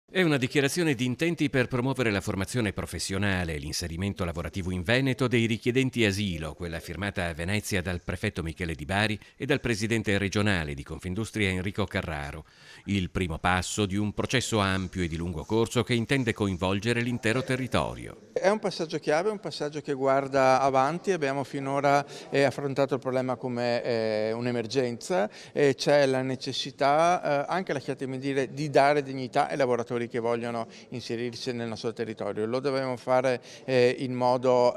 È una dichiarazione di intenti per promuovere la formazione professionale e l'inserimento lavorativo in Veneto dei richiedenti asilo, quella firmata a Venezia dal prefetto Michele Di Bari e dal presidente regionale di Confindustria Enrico Carraro. Il primo passo di un processo ampio e di lungo corso che intende coinvolgere l'intero territorio. È un passaggio chiave, un passaggio che guarda avanti. Abbiamo finora affrontato il problema come un'emergenza e c'è la necessità, anche lasciatemi dire, di dare dignità ai lavoratori che vogliono inserirsi nel nostro territorio. Lo dobbiamo fare in modo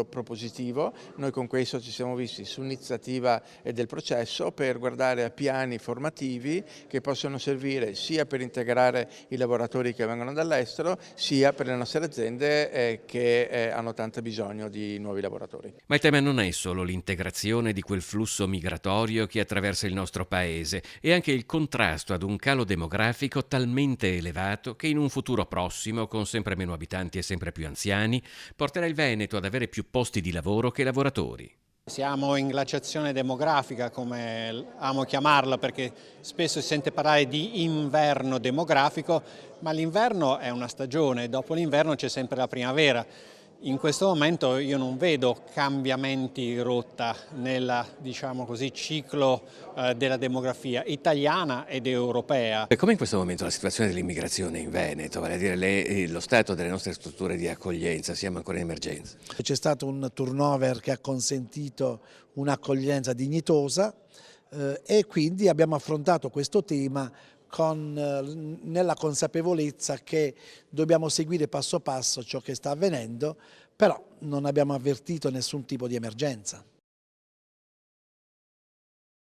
propositivo. Noi con questo ci siamo visti su iniziativa del processo per guardare a piani formativi che possono servire sia per integrare i lavoratori che vengono dall'estero, sia per le nostre aziende che hanno tanto bisogno di nuovi lavoratori. Ma il tema non è solo l'integrazione di quel flusso migratorio che attraversa il nostro paese, è anche il contrasto ad un calo demografico talmente elevato che in un futuro prossimo, con sempre meno abitanti e sempre più anziani, porterà il Veneto ad avere più posti di lavoro che lavoratori. Siamo in glaciazione demografica, come amo chiamarla, perché spesso si sente parlare di inverno demografico, ma l'inverno è una stagione, dopo l'inverno c'è sempre la primavera. In questo momento io non vedo cambiamenti di rotta nel, diciamo così, ciclo della demografia italiana ed europea. E come in questo momento la situazione dell'immigrazione in Veneto, vale a dire lo stato delle nostre strutture di accoglienza, siamo ancora in emergenza? C'è stato un turnover che ha consentito un'accoglienza dignitosa e quindi abbiamo affrontato questo tema nella consapevolezza che dobbiamo seguire passo passo ciò che sta avvenendo, però non abbiamo avvertito nessun tipo di emergenza.